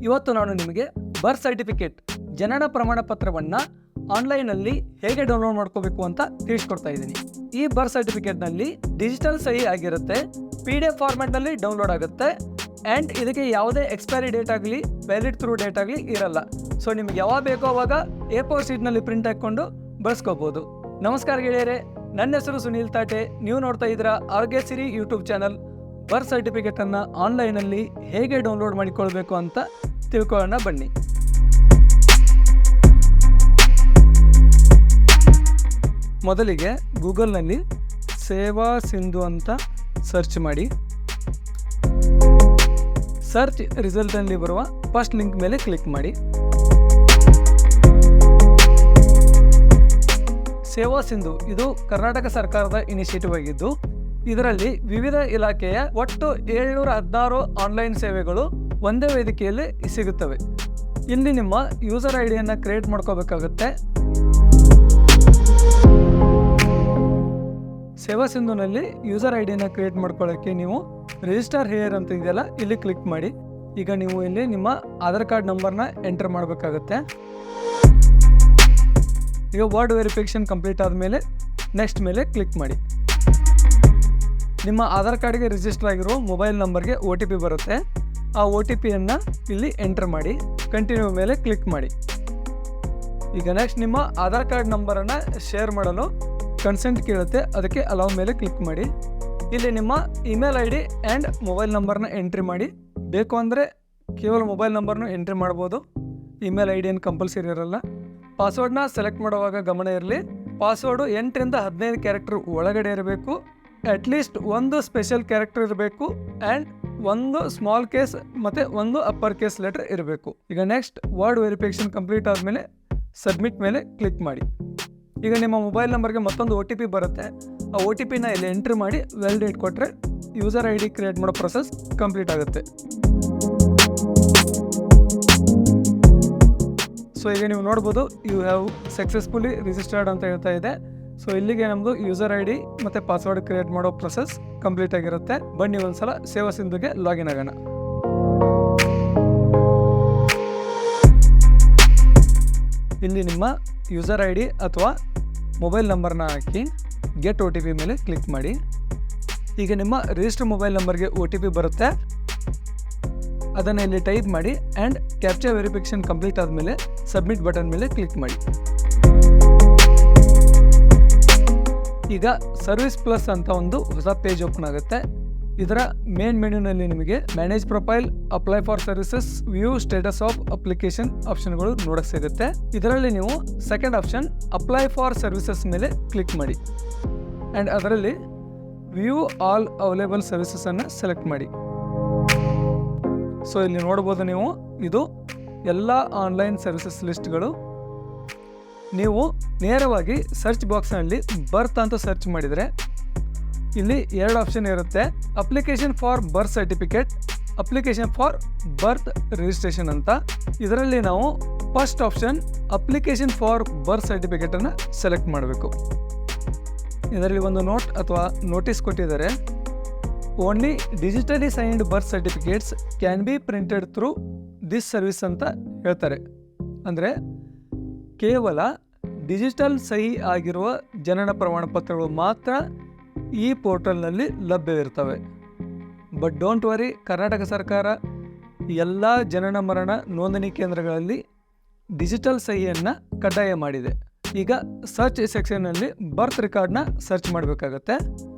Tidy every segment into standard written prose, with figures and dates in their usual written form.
ಇವತ್ತು ನಾನು ನಿಮಗೆ ಬರ್ತ್ ಸರ್ಟಿಫಿಕೇಟ್ ಜನನ ಪ್ರಮಾಣ ಪತ್ರವನ್ನು ಆನ್ಲೈನಲ್ಲಿ ಹೇಗೆ ಡೌನ್ಲೋಡ್ ಮಾಡ್ಕೋಬೇಕು ಅಂತ ತಿಳಿಸ್ಕೊಡ್ತಾ ಇದ್ದೀನಿ. ಈ ಬರ್ತ್ ಸರ್ಟಿಫಿಕೇಟ್ನಲ್ಲಿ ಡಿಜಿಟಲ್ ಸಹಿ ಆಗಿರುತ್ತೆ, PDF ಫಾರ್ಮ್ಯಾಟ್ನಲ್ಲಿ ಡೌನ್ಲೋಡ್ ಆಗುತ್ತೆ ಆ್ಯಂಡ್ ಇದಕ್ಕೆ ಯಾವುದೇ ಎಕ್ಸ್ಪೈರಿ ಡೇಟ್ ಆಗಲಿ ವ್ಯಾಲಿಡ್ ಥ್ರೂ ಡೇಟ್ ಆಗಲಿ ಇರಲ್ಲ. ಸೊ ನಿಮ್ಗೆ ಯಾವಾಗ ಬೇಕೋ ಅವಾಗ A4 ಶೀಟ್ನಲ್ಲಿ ಪ್ರಿಂಟ್ ಹಾಕ್ಕೊಂಡು ಬಳಸ್ಕೋಬೋದು. ನಮಸ್ಕಾರ ಗೆಳೆಯರೆ, ನನ್ನ ಹೆಸರು ಸುನೀಲ್ ತಾಟೆ. ನೀವು ನೋಡ್ತಾ ಇದ್ದೀರಾ ಆರೋಗ್ಯಸಿರಿ ಯೂಟ್ಯೂಬ್ ಚಾನಲ್. ಬರ್ತ್ ಸರ್ಟಿಫಿಕೇಟನ್ನು ಆನ್ಲೈನಲ್ಲಿ ಹೇಗೆ ಡೌನ್ಲೋಡ್ ಮಾಡಿಕೊಳ್ಬೇಕು ಅಂತ ತಿಳ್ಕೊಳ್ಳೋಣ ಬನ್ನಿ. ಮೊದಲಿಗೆ ಗೂಗಲ್ನಲ್ಲಿ ಸೇವಾ ಸಿಂಧು ಅಂತ ಸರ್ಚ್ ಮಾಡಿ. ಸರ್ಚ್ ರಿಸಲ್ಟಲ್ಲಿ ಬರುವ ಫಸ್ಟ್ ಲಿಂಕ್ ಮೇಲೆ ಕ್ಲಿಕ್ ಮಾಡಿ. ಸೇವಾ ಸಿಂಧು ಇದು ಕರ್ನಾಟಕ ಸರ್ಕಾರದ ಇನಿಷಿಯೇಟಿವ್ ಆಗಿದ್ದು, ಇದರಲ್ಲಿ ವಿವಿಧ ಇಲಾಖೆಯ ಒಟ್ಟು 716 ಆನ್ಲೈನ್ ಸೇವೆಗಳು ಒಂದೇ ವೇದಿಕೆಯಲ್ಲಿ ಸಿಗುತ್ತವೆ. ಇಲ್ಲಿ ನಿಮ್ಮ ಯೂಸರ್ ಐಡಿಯನ್ನು ಕ್ರಿಯೇಟ್ ಮಾಡ್ಕೋಬೇಕಾಗುತ್ತೆ. ಸೇವಾ ಸಿಂಧುನಲ್ಲಿ ಯೂಸರ್ ಐಡಿಯನ್ನು ಕ್ರಿಯೇಟ್ ಮಾಡ್ಕೊಳ್ಳೋಕ್ಕೆ ನೀವು ರಿಜಿಸ್ಟರ್ ಹೇರ್ ಅಂತ ಇದೆಯಲ್ಲ, ಇಲ್ಲಿ ಕ್ಲಿಕ್ ಮಾಡಿ. ಈಗ ನೀವು ಇಲ್ಲಿ ನಿಮ್ಮ ಆಧಾರ್ ಕಾರ್ಡ್ ನಂಬರ್ನ ಎಂಟರ್ ಮಾಡಬೇಕಾಗುತ್ತೆ. ಈಗ ವರ್ಡ್ ವೆರಿಫಿಕೇಷನ್ ಕಂಪ್ಲೀಟ್ ಆದಮೇಲೆ ನೆಕ್ಸ್ಟ್ ಮೇಲೆ ಕ್ಲಿಕ್ ಮಾಡಿ. ನಿಮ್ಮ ಆಧಾರ್ ಕಾರ್ಡ್ಗೆ ರಿಜಿಸ್ಟರ್ ಆಗಿರೋ ಮೊಬೈಲ್ ನಂಬರ್ಗೆ OTP ಬರುತ್ತೆ. ಆ OTPಯನ್ನು ಇಲ್ಲಿ ಎಂಟರ್ ಮಾಡಿ. ಕಂಟಿನ್ಯೂ ಮೇಲೆ ಕ್ಲಿಕ್ ಮಾಡಿ. ಈಗ ನೆಕ್ಸ್ಟ್ ನಿಮ್ಮ ಆಧಾರ್ ಕಾರ್ಡ್ ನಂಬರನ್ನು ಶೇರ್ ಮಾಡಲು ಕನ್ಸೆಂಟ್ ಕೇಳುತ್ತೆ, ಅದಕ್ಕೆ ಅಲೌ ಮೇಲೆ ಕ್ಲಿಕ್ ಮಾಡಿ. ಇಲ್ಲಿ ನಿಮ್ಮ ಇಮೇಲ್ ID ಆ್ಯಂಡ್ ಮೊಬೈಲ್ ನಂಬರ್ನ ಎಂಟ್ರಿ ಮಾಡಿ. ಬೇಕು ಅಂದರೆ ಕೇವಲ ಮೊಬೈಲ್ ನಂಬರ್ನು ಎಂಟ್ರಿ ಮಾಡ್ಬೋದು, ಇಮೇಲ್ ID ಏನು ಕಂಪಲ್ಸರಿ ಇರಲ್ಲ. ಪಾಸ್ವರ್ಡ್ನ ಸೆಲೆಕ್ಟ್ ಮಾಡುವಾಗ ಗಮನ ಇರಲಿ, ಪಾಸ್ವರ್ಡು 8ರಿಂದ 15 ಕ್ಯಾರೆಕ್ಟರ್ ಒಳಗಡೆ ಇರಬೇಕು. ಅಟ್ಲೀಸ್ಟ್ ಒಂದು ಸ್ಪೆಷಲ್ ಕ್ಯಾರೆಕ್ಟರ್ ಇರಬೇಕು ಆ್ಯಂಡ್ ಒಂದು ಸ್ಮಾಲ್ ಕೇಸ್ ಮತ್ತು ಒಂದು ಅಪ್ಪರ್ ಕೇಸ್ ಲೆಟರ್ ಇರಬೇಕು. ಈಗ ನೆಕ್ಸ್ಟ್ ವರ್ಡ್ ವೆರಿಫಿಕೇಷನ್ ಕಂಪ್ಲೀಟ್ ಆದಮೇಲೆ ಸಬ್ಮಿಟ್ ಮೇಲೆ ಕ್ಲಿಕ್ ಮಾಡಿ. ಈಗ ನಿಮ್ಮ ಮೊಬೈಲ್ ನಂಬರ್ಗೆ ಮತ್ತೊಂದು OTP ಬರುತ್ತೆ. ಆ OTPನ ಇಲ್ಲಿ ಎಂಟ್ರಿ ಮಾಡಿ ವ್ಯಾಲಿಡೇಟ್ ಕೊಟ್ಟರೆ ಯೂಸರ್ ID ಕ್ರಿಯೇಟ್ ಮಾಡೋ ಪ್ರೊಸೆಸ್ ಕಂಪ್ಲೀಟ್ ಆಗುತ್ತೆ. ಸೊ ಈಗ ನೀವು ನೋಡ್ಬೋದು, ಯು ಹ್ಯಾವ್ ಸಕ್ಸಸ್ಫುಲಿ ರಿಜಿಸ್ಟರ್ಡ್ ಅಂತ ಹೇಳ್ತಾ ಇದೆ. ಸೊ ಇಲ್ಲಿಗೆ ನಮ್ಮದು ಯೂಸರ್ ID ಮತ್ತು ಪಾಸ್ವರ್ಡ್ ಕ್ರಿಯೇಟ್ ಮಾಡೋ ಪ್ರೊಸೆಸ್ ಕಂಪ್ಲೀಟ್ ಆಗಿರುತ್ತೆ. ಬನ್ನಿ ಒಂದ್ಸಲ ಸೇವಾ ಸಿಂಧುಗೆ ಲಾಗಿನ್ ಆಗೋಣ. ಇಲ್ಲಿ ನಿಮ್ಮ ಯೂಸರ್ ID ಅಥವಾ ಮೊಬೈಲ್ ನಂಬರ್ನ ಹಾಕಿ ಗೆಟ್ OTP ಮೇಲೆ ಕ್ಲಿಕ್ ಮಾಡಿ. ಈಗ ನಿಮ್ಮ ರಿಜಿಸ್ಟರ್ ಮೊಬೈಲ್ ನಂಬರ್ಗೆ OTP ಬರುತ್ತೆ, ಅದನ್ನು ಇಲ್ಲಿ ಟೈಪ್ ಮಾಡಿ ಆ್ಯಂಡ್ ಕ್ಯಾಪ್ಚರ್ ವೆರಿಫಿಕೇಷನ್ ಕಂಪ್ಲೀಟ್ ಆದಮೇಲೆ ಸಬ್ಮಿಟ್ ಬಟನ್ ಮೇಲೆ ಕ್ಲಿಕ್ ಮಾಡಿ. ಈಗ ಸರ್ವಿಸ್ ಪ್ಲಸ್ ಅಂತ ಒಂದು ಹೊಸ ಪೇಜ್ ಓಪನ್ ಆಗುತ್ತೆ. ಇದರ ಮೇನ್ ಮೆನ್ಯೂನಲ್ಲಿ ನಿಮಗೆ manage profile, apply for services, view status of application ಆಪ್ಷನ್ಗಳು ನೋಡಕ್ಕೆ ಸಿಗುತ್ತೆ. ಇದರಲ್ಲಿ ನೀವು second option apply for services ಮೇಲೆ ಕ್ಲಿಕ್ ಮಾಡಿ ಆ್ಯಂಡ್ ಅದರಲ್ಲಿ ವ್ಯೂ ಆಲ್ ಅವೈಲೇಬಲ್ ಸರ್ವಿಸಸನ್ನು ಸೆಲೆಕ್ಟ್ ಮಾಡಿ. ಸೊ ಇಲ್ಲಿ ನೋಡ್ಬೋದು ನೀವು, ಇದು ಎಲ್ಲ ಆನ್ಲೈನ್ ಸರ್ವಿಸಸ್ ಲಿಸ್ಟ್ಗಳು. ನೀವು ನೇರವಾಗಿ ಸರ್ಚ್ ಬಾಕ್ಸ್ನಲ್ಲಿ ಬರ್ತ್ ಅಂತ ಸರ್ಚ್ ಮಾಡಿದರೆ ಇಲ್ಲಿ 2 ಆಪ್ಷನ್ ಇರುತ್ತೆ, application for birth certificate, application for birth registration ಅಂತ. ಇದರಲ್ಲಿ ನಾವು ಫಸ್ಟ್ ಆಪ್ಷನ್ ಅಪ್ಲಿಕೇಶನ್ ಫಾರ್ ಬರ್ತ್ ಸರ್ಟಿಫಿಕೇಟನ್ನು ಸೆಲೆಕ್ಟ್ ಮಾಡಬೇಕು. ಇದರಲ್ಲಿ ಒಂದು ನೋಟ್ ಅಥವಾ ನೋಟಿಸ್ ಕೊಟ್ಟಿದ್ದಾರೆ. Only digitally signed birth certificates can be printed through this service ಅಂತ ಹೇಳ್ತಾರೆ. ಅಂದರೆ ಕೇವಲ ಡಿಜಿಟಲ್ ಸಹಿ ಆಗಿರುವ ಜನನ ಪ್ರಮಾಣ ಪತ್ರಗಳು ಮಾತ್ರ ಈ ಪೋರ್ಟಲ್ನಲ್ಲಿ ಲಭ್ಯವಿರ್ತವೆ. ಬಟ್ ಡೋಂಟ್ ವರಿ, ಕರ್ನಾಟಕ ಸರ್ಕಾರ ಎಲ್ಲ ಜನನ ಮರಣ ನೋಂದಣಿ ಕೇಂದ್ರಗಳಲ್ಲಿ ಡಿಜಿಟಲ್ ಸಹಿಯನ್ನು ಕಡ್ಡಾಯ ಮಾಡಿದೆ. ಈಗ ಸರ್ಚ್ ಸೆಕ್ಷನ್ನಲ್ಲಿ ಬರ್ತ್ ರೆಕಾರ್ಡ್ನ ಸರ್ಚ್ ಮಾಡಬೇಕಾಗತ್ತೆ.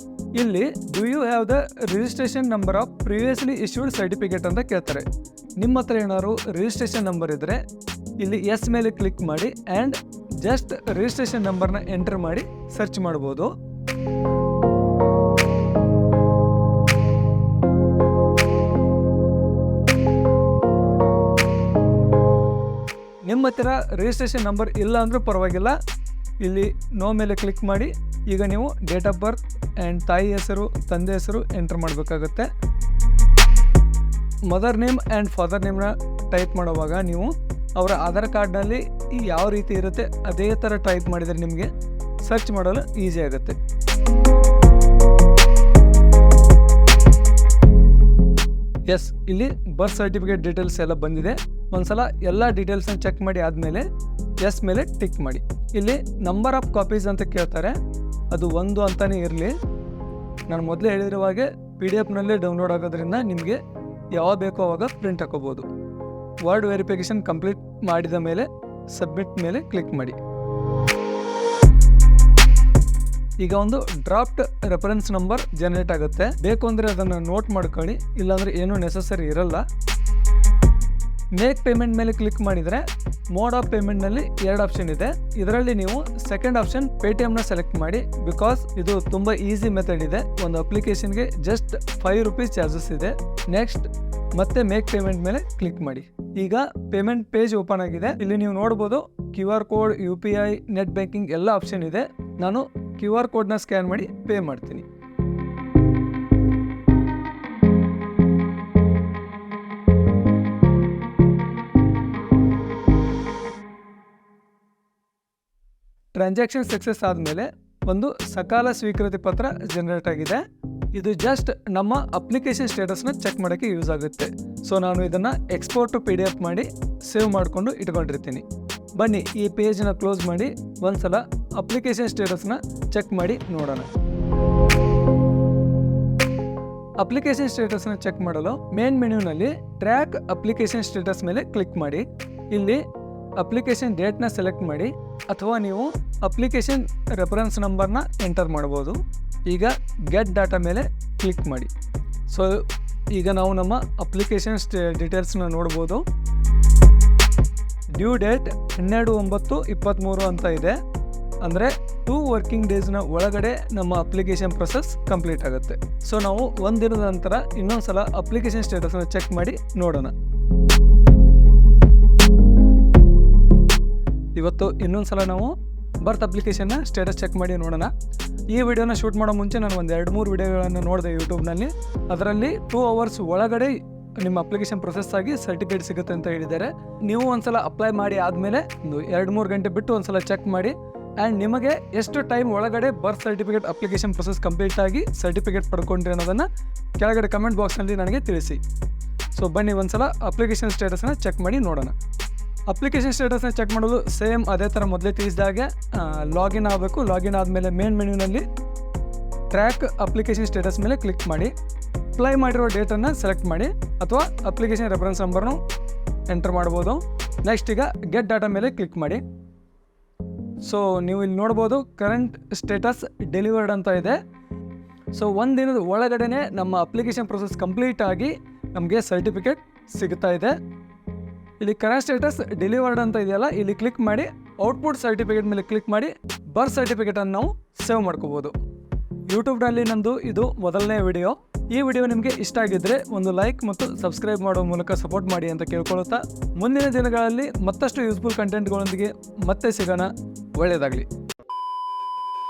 ಇಲ್ಲಿ do you have the registration number of previously issued certificate ಅಂತ ಕೇಳ್ತಾರೆ. ನಿಮ್ಮ ಹತ್ರ ಏನಾದ್ರು ರಿಜಿಸ್ಟ್ರೇಷನ್ ನಂಬರ್ ಇದ್ದರೆ ಇಲ್ಲಿ ಎಸ್ ಮೇಲೆ ಕ್ಲಿಕ್ ಮಾಡಿ ಆ್ಯಂಡ್ ಜಸ್ಟ್ ರಿಜಿಸ್ಟ್ರೇಷನ್ ನಂಬರ್ನ ಎಂಟರ್ ಮಾಡಿ ಸರ್ಚ್ ಮಾಡ್ಬೋದು. ನಿಮ್ಮ ಹತ್ತಿರ ರಿಜಿಸ್ಟ್ರೇಷನ್ ನಂಬರ್ ಇಲ್ಲ ಅಂದರೂ ಪರವಾಗಿಲ್ಲ, ಇಲ್ಲಿ ನೋ ಮೇಲೆ ಕ್ಲಿಕ್ ಮಾಡಿ. ಈಗ ನೀವು ಡೇಟ್ ಆಫ್ ಬರ್ತ್ ಆ್ಯಂಡ್ ತಾಯಿ ಹೆಸರು, ತಂದೆ ಹೆಸರು ಎಂಟರ್ ಮಾಡಬೇಕಾಗುತ್ತೆ. ಮದರ್ ನೇಮ್ ಆ್ಯಂಡ್ ಫಾದರ್ ನೇಮ್ನ ಟೈಪ್ ಮಾಡುವಾಗ ನೀವು ಅವರ ಆಧಾರ್ ಕಾರ್ಡ್ನಲ್ಲಿ ಯಾವ ರೀತಿ ಇರುತ್ತೆ ಅದೇ ಥರ ಟೈಪ್ ಮಾಡಿದರೆ ನಿಮಗೆ ಸರ್ಚ್ ಮಾಡಲು ಈಸಿ ಆಗುತ್ತೆ. ಎಸ್, ಇಲ್ಲಿ ಬರ್ತ್ ಸರ್ಟಿಫಿಕೇಟ್ ಡೀಟೇಲ್ಸ್ ಎಲ್ಲ ಬಂದಿದೆ. ಒಂದ್ಸಲ ಎಲ್ಲ ಡೀಟೇಲ್ಸ್ನ ಚೆಕ್ ಮಾಡಿ ಆದಮೇಲೆ ಎಸ್ ಮೇಲೆ ಟಿಕ್ ಮಾಡಿ. ಇಲ್ಲಿ ನಂಬರ್ ಆಫ್ ಕಾಪೀಸ್ ಅಂತ ಕೇಳ್ತಾರೆ, ಅದು 1 ಅಂತಲೇ ಇರಲಿ. ನಾನು ಮೊದಲೇ ಹೇಳಿರುವ ಹಾಗೆ PDF-ನಲ್ಲೇ ಡೌನ್ಲೋಡ್ ಆಗೋದ್ರಿಂದ ನಿಮಗೆ ಯಾವಾಗ ಬೇಕೋ ಆವಾಗ ಪ್ರಿಂಟ್ ಹಾಕೋಬೋದು. ವರ್ಡ್ ವೆರಿಫಿಕೇಷನ್ ಕಂಪ್ಲೀಟ್ ಮಾಡಿದ ಮೇಲೆ ಸಬ್ಮಿಟ್ ಮೇಲೆ ಕ್ಲಿಕ್ ಮಾಡಿ. ಈಗ ಒಂದು ಡ್ರಾಫ್ಟ್ ರೆಫರೆನ್ಸ್ ನಂಬರ್ ಜನರೇಟ್ ಆಗುತ್ತೆ. ಬೇಕು ಅಂದರೆ ಅದನ್ನು ನೋಟ್ ಮಾಡ್ಕೊಳ್ಳಿ, ಇಲ್ಲಾಂದರೆ ಏನೂ ನೆಸಸರಿ ಇರಲ್ಲ. ಮೇಕ್ ಪೇಮೆಂಟ್ ಮೇಲೆ ಕ್ಲಿಕ್ ಮಾಡಿದರೆ ಮೋಡ್ ಆಫ್ ಪೇಮೆಂಟ್ನಲ್ಲಿ 2 ಆಪ್ಷನ್ ಇದೆ. ಇದರಲ್ಲಿ ನೀವು ಸೆಕೆಂಡ್ ಆಪ್ಷನ್ ಪೇಟಿಎಮ್ನ ಸೆಲೆಕ್ಟ್ ಮಾಡಿ, ಬಿಕಾಸ್ ಇದು ತುಂಬ ಈಸಿ ಮೆಥಡ್ ಇದೆ. ಒಂದು ಅಪ್ಲಿಕೇಶನ್ಗೆ ಜಸ್ಟ್ 5 ರೂಪೀಸ್ ಚಾರ್ಜಸ್ ಇದೆ. ನೆಕ್ಸ್ಟ್ ಮತ್ತೆ ಮೇಕ್ ಪೇಮೆಂಟ್ ಮೇಲೆ ಕ್ಲಿಕ್ ಮಾಡಿ. ಈಗ ಪೇಮೆಂಟ್ ಪೇಜ್ ಓಪನ್ ಆಗಿದೆ. ಇಲ್ಲಿ ನೀವು ನೋಡ್ಬೋದು QR code, UPI, net banking ಎಲ್ಲ ಆಪ್ಷನ್ ಇದೆ. ನಾನು QR ಕೋಡ್ನ ಸ್ಕ್ಯಾನ್ ಮಾಡಿ ಪೇ ಮಾಡ್ತೀನಿ. ಟ್ರಾನ್ಸಾಕ್ಷನ್ ಸಕ್ಸಸ್ ಆದಮೇಲೆ ಒಂದು ಸಕಾಲ ಸ್ವೀಕೃತಿ ಪತ್ರ ಜನರೇಟ್ ಆಗಿದೆ. ಇದು ಜಸ್ಟ್ ನಮ್ಮ ಅಪ್ಲಿಕೇಶನ್ ಸ್ಟೇಟಸ್ನ ಚೆಕ್ ಮಾಡೋಕ್ಕೆ ಯೂಸ್ ಆಗುತ್ತೆ. ಸೊ ನಾನು ಇದನ್ನು ಎಕ್ಸ್ಪೋರ್ಟ್ PDF ಮಾಡಿ ಸೇವ್ ಮಾಡಿಕೊಂಡು ಇಟ್ಕೊಂಡಿರ್ತೀನಿ. ಬನ್ನಿ ಈ ಪೇಜ್ನ ಕ್ಲೋಸ್ ಮಾಡಿ ಒಂದ್ಸಲ ಅಪ್ಲಿಕೇಶನ್ ಸ್ಟೇಟಸ್ನ ಚೆಕ್ ಮಾಡಿ ನೋಡೋಣ. ಅಪ್ಲಿಕೇಶನ್ ಸ್ಟೇಟಸ್ನ ಚೆಕ್ ಮಾಡಲು ಮೇನ್ ಮೆನ್ಯೂನಲ್ಲಿ ಟ್ರ್ಯಾಕ್ ಅಪ್ಲಿಕೇಶನ್ ಸ್ಟೇಟಸ್ ಮೇಲೆ ಕ್ಲಿಕ್ ಮಾಡಿ. ಇಲ್ಲಿ ಅಪ್ಲಿಕೇಶನ್ ಡೇಟ್ನ ಸೆಲೆಕ್ಟ್ ಮಾಡಿ, ಅಥವಾ ನೀವು ಅಪ್ಲಿಕೇಶನ್ ರೆಫರೆನ್ಸ್ ನಂಬರ್ನ ಎಂಟರ್ ಮಾಡ್ಬೋದು. ಈಗ ಗೆಟ್ ಡಾಟಾ ಮೇಲೆ ಕ್ಲಿಕ್ ಮಾಡಿ. ಸೊ ಈಗ ನಾವು ನಮ್ಮ ಅಪ್ಲಿಕೇಶನ್ ಡೀಟೇಲ್ಸ್ನ ನೋಡ್ಬೋದು. ಡ್ಯೂ ಡೇಟ್ 12/9/23 ಅಂತ ಇದೆ. ಅಂದರೆ 2 ವರ್ಕಿಂಗ್ ಡೇಸ್ನ ಒಳಗಡೆ ನಮ್ಮ ಅಪ್ಲಿಕೇಶನ್ ಪ್ರೊಸೆಸ್ ಕಂಪ್ಲೀಟ್ ಆಗುತ್ತೆ. ಸೊ ನಾವು 1 ದಿನದ ನಂತರ ಇನ್ನೊಂದು ಸಲ ಅಪ್ಲಿಕೇಶನ್ ಸ್ಟೇಟಸ್ನ ಚೆಕ್ ಮಾಡಿ ನೋಡೋಣ. ಇವತ್ತು ಇನ್ನೊಂದು ಸಲ ನಾವು ಬರ್ತ್ ಅಪ್ಲಿಕೇಶನ್ನ ಸ್ಟೇಟಸ್ ಚೆಕ್ ಮಾಡಿ ನೋಡೋಣ. ಈ ವಿಡಿಯೋನ ಶೂಟ್ ಮಾಡೋ ಮುಂಚೆ ನಾನು ಒಂದು 2-3 ವಿಡಿಯೋಗಳನ್ನು ನೋಡಿದೆ ಯೂಟ್ಯೂಬ್ನಲ್ಲಿ. ಅದರಲ್ಲಿ 2 ಅವರ್ಸ್ ಒಳಗಡೆ ನಿಮ್ಮ ಅಪ್ಲಿಕೇಶನ್ ಪ್ರೊಸೆಸ್ ಆಗಿ ಸರ್ಟಿಫಿಕೇಟ್ ಸಿಗುತ್ತೆ ಅಂತ ಹೇಳಿದ್ದಾರೆ. ನೀವು ಒಂದ್ಸಲ ಅಪ್ಲೈ ಮಾಡಿ ಆದಮೇಲೆ ಒಂದು 2-3 ಗಂಟೆ ಬಿಟ್ಟು ಒಂದ್ಸಲ ಚೆಕ್ ಮಾಡಿ. ಆ್ಯಂಡ್ ನಿಮಗೆ ಎಷ್ಟು ಟೈಮ್ ಒಳಗಡೆ birth certificate application process complete ಆಗಿ ಸರ್ಟಿಫಿಕೇಟ್ ಪಡ್ಕೊಂಡ್ರಿ ಅನ್ನೋದನ್ನು ಕೆಳಗಡೆ ಕಮೆಂಟ್ ಬಾಕ್ಸ್ನಲ್ಲಿ ನನಗೆ ತಿಳಿಸಿ. ಸೊ ಬನ್ನಿ ಒಂದ್ಸಲ ಅಪ್ಲಿಕೇಶನ್ ಸ್ಟೇಟಸ್ನ ಚೆಕ್ ಮಾಡಿ ನೋಡೋಣ. ಅಪ್ಲಿಕೇಶನ್ ಸ್ಟೇಟಸ್ನ ಚೆಕ್ ಮಾಡೋದು ಸೇಮ್ ಅದೇ ಥರ ಮೊದಲೇ ತಿಳಿಸಿದಾಗೆ ಲಾಗಿನ್ ಆಗಬೇಕು. ಲಾಗಿನ್ ಆದಮೇಲೆ ಮೇನ್ ಮೆನ್ಯೂನಲ್ಲಿ ಟ್ರ್ಯಾಕ್ ಅಪ್ಲಿಕೇಶನ್ ಸ್ಟೇಟಸ್ ಮೇಲೆ ಕ್ಲಿಕ್ ಮಾಡಿ. ಅಪ್ಲೈ ಮಾಡಿರೋ ಡೇಟನ್ನು ಸೆಲೆಕ್ಟ್ ಮಾಡಿ, ಅಥವಾ ಅಪ್ಲಿಕೇಶನ್ ರೆಫರೆನ್ಸ್ ನಂಬರ್ನು ಎಂಟರ್ ಮಾಡ್ಬೋದು. ನೆಕ್ಸ್ಟ್ ಈಗ ಗೆಟ್ ಡಾಟಾ ಮೇಲೆ ಕ್ಲಿಕ್ ಮಾಡಿ. ಸೊ ನೀವು ಇಲ್ಲಿ ನೋಡ್ಬೋದು ಕರೆಂಟ್ ಸ್ಟೇಟಸ್ ಡೆಲಿವರ್ಡ್ ಅಂತ ಇದೆ. ಸೊ 1 ದಿನದ ಒಳಗಡೆ ನಮ್ಮ ಅಪ್ಲಿಕೇಶನ್ ಪ್ರೊಸೆಸ್ ಕಂಪ್ಲೀಟ್ ಆಗಿ ನಮಗೆ ಸರ್ಟಿಫಿಕೇಟ್ ಸಿಗ್ತಾ ಇದೆ. ಇಲ್ಲಿ ಕರೆಂಟ್ ಸ್ಟೇಟಸ್ ಡೆಲಿವರ್ಡ್ ಅಂತ ಇದೆಯಲ್ಲ, ಇಲ್ಲಿ ಕ್ಲಿಕ್ ಮಾಡಿ ಔಟ್ಪುಟ್ ಸರ್ಟಿಫಿಕೇಟ್ ಮೇಲೆ ಕ್ಲಿಕ್ ಮಾಡಿ ಬರ್ತ್ ಸರ್ಟಿಫಿಕೇಟನ್ನು ನಾವು ಸೇವ್ ಮಾಡ್ಕೋಬೋದು. ಯೂಟ್ಯೂಬ್ನಲ್ಲಿ ನಂದು ಇದು ಮೊದಲನೇ ವಿಡಿಯೋ. ಈ ವಿಡಿಯೋ ನಿಮಗೆ ಇಷ್ಟ ಆಗಿದ್ದರೆ ಒಂದು ಲೈಕ್ ಮತ್ತು ಸಬ್ಸ್ಕ್ರೈಬ್ ಮಾಡೋ ಮೂಲಕ ಸಪೋರ್ಟ್ ಮಾಡಿ ಅಂತ ಕೇಳ್ಕೊಳ್ಳುತ್ತಾ, ಮುಂದಿನ ದಿನಗಳಲ್ಲಿ ಮತ್ತಷ್ಟು ಯೂಸ್ಫುಲ್ ಕಂಟೆಂಟ್ಗಳೊಂದಿಗೆ ಮತ್ತೆ ಸಿಗೋಣ. ಒಳ್ಳೆಯದಾಗಲಿ.